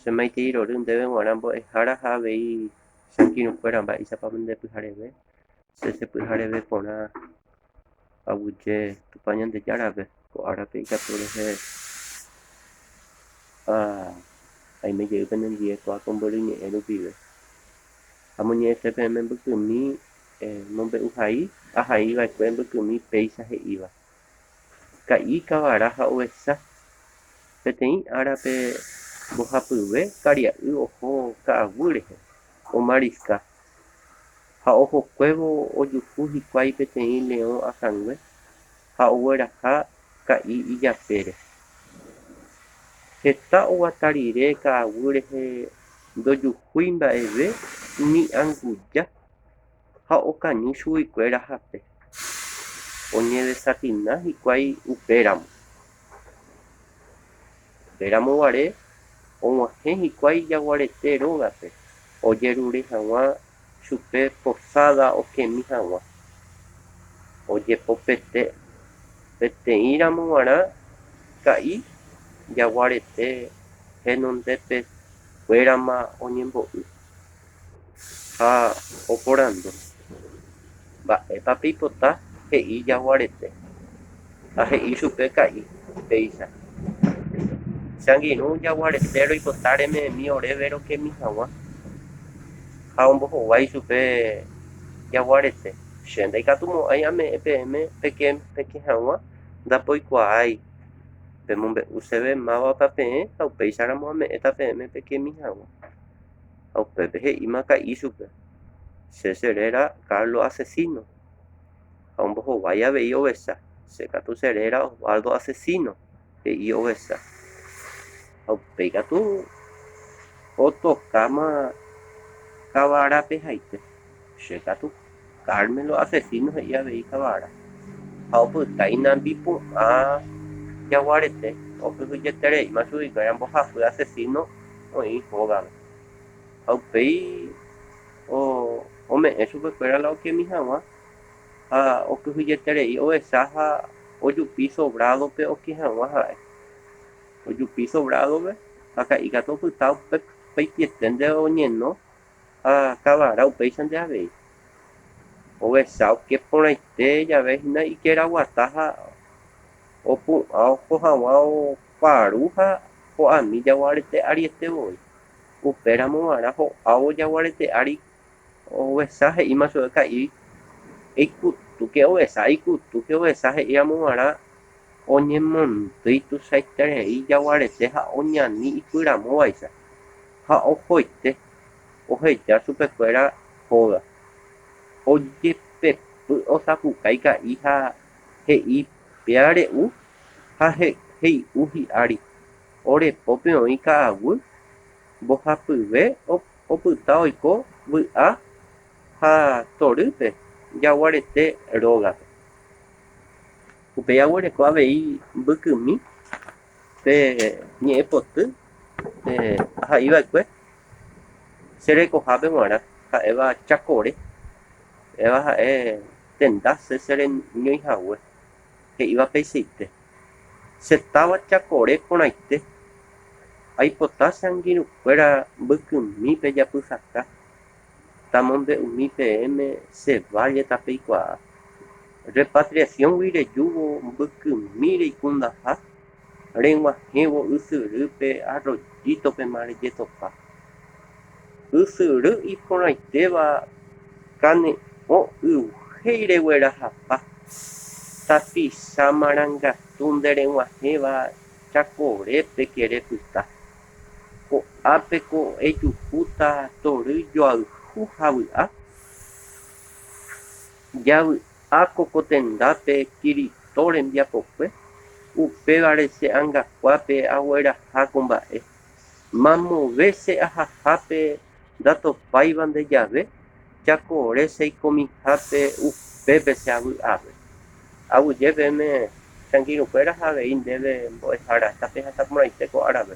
Se maite debe guarambo es jara javei sankino fuera va isa pa mende pyhareve se pyhareve porã aguyje tupañande járape ko'árape ikaturehe aime jeýpe nendive ko'áko mboryñe'ẽ rupive ha moñe'ẽtépe mbykymi mombe'u haíiva'ekue mbykymi péicha he'íva ka'i kavara ha ovesa peteĩ árape mbohapyve karia'y oho ka'aguy rehe omarisca ha ohokuévo ojuhu hikuái peteĩ León akãngue ha ogueraha ka'i ijapére heta oguata rire ka'aguy rehe ndojuhúi mba'eve ni ãnguja ha okañy chuguikuéra rahape oñevesatina hikuái upéramo guare og̃uahẽ hikuái jaguarete rógape ojerure hag̃ua chupe posada okemi hag̃ua ojepopete peteĩramo g̃uarã ka'i jaguarete henondetekuérama oñembo'y ha oporandu mba'épa peipota he'i jaguarete ha he'i chupe ka'i péicha che angirũ jaguarete roipota rememi oréve rokemi hag̃ua ha ombohovái chupe jaguarete che ndaikatumo'ãi ame'ẽ peẽme peke hag̃ua ndapoikuaái pemombe'u chéve mávapa peẽ ha upéicharamo ame'ẽta peẽme pekemi hag̃ua ha upépe he'íma ka'i chupe che cheréra Carlos Asesino ha ombohovái avei ovecha che katu cheréra Osvaldo Asesino he'i ovecha ha upéi katu otokáma kavarape haite che katu Carmelo Asesino he'i avei kavara ha opyta inambi pu'ã jaguarete opyhyjetereíma chuguikuéra mbohapy Asesino oĩ hógagui ha upéi ome'ẽ chupekuéra la okemi hag̃ua ha okyhyjeterei ovecha ha ojupi Sobradope oke hag̃ua ha'e ojupi Sobradove ha ka'i katu opyta upeipiete oñeno ha kavara upéicha ndeavei ovecha oke porãite javehína ikéraguata ha opu'ã oho hag̃ua oparu ha ho'ami jaguarete arietevoi upéramo g̃uarã ho'ávo jaguarete ári ovecha he'íma chupe ka'i eikutuke ovecha he'íramo g̃uarã oñemondýi tuichaiterei jaguarete ha oñani ipyramovaicha ha ohoite oheja chupekuéra hóga ojepepy osapukái ka'i ha he'i peare'u ha he'i'u hi'ári orepópe oĩ ka'aguy mbohapyve opyta oiko vy'a ha torýpe jaguarete rógape upéi aguereko avei mbykymi pe ñe'ẽ poty ha'íva'ekue cherekohápe g̃uarã ha'éva Chakore péva ha'e tenda che reñoihague he'íva peichaite che táva Chakore porãite aipota che angirũkuéra mbykymípe japyhasa tamombe'umi peẽme che valle-tape aikuaa repatriacióngui rejúvo mbykymi reikundaha reg̃uahẽvo ysyrype Arroyítopema rejetopa ysyry iporãitéva kane'õ yvúhéi reguerahapa tapicha marangatu ndereg̃uahẽva Chakorépe ke repyta ko'ápeko ejuhúta tory joayhu ha vy'a javy'áko ko tendápe Kirito rembiapokue upévare che angakuápe agueraháko mba'e mamove che ahahápe ndatopáiva ndejave Chakore che ikomihápe upépe che avy'ápe aguyjépeme che angirũkuéra avei ndéve mbo'ehára tape hasa porãite ko árape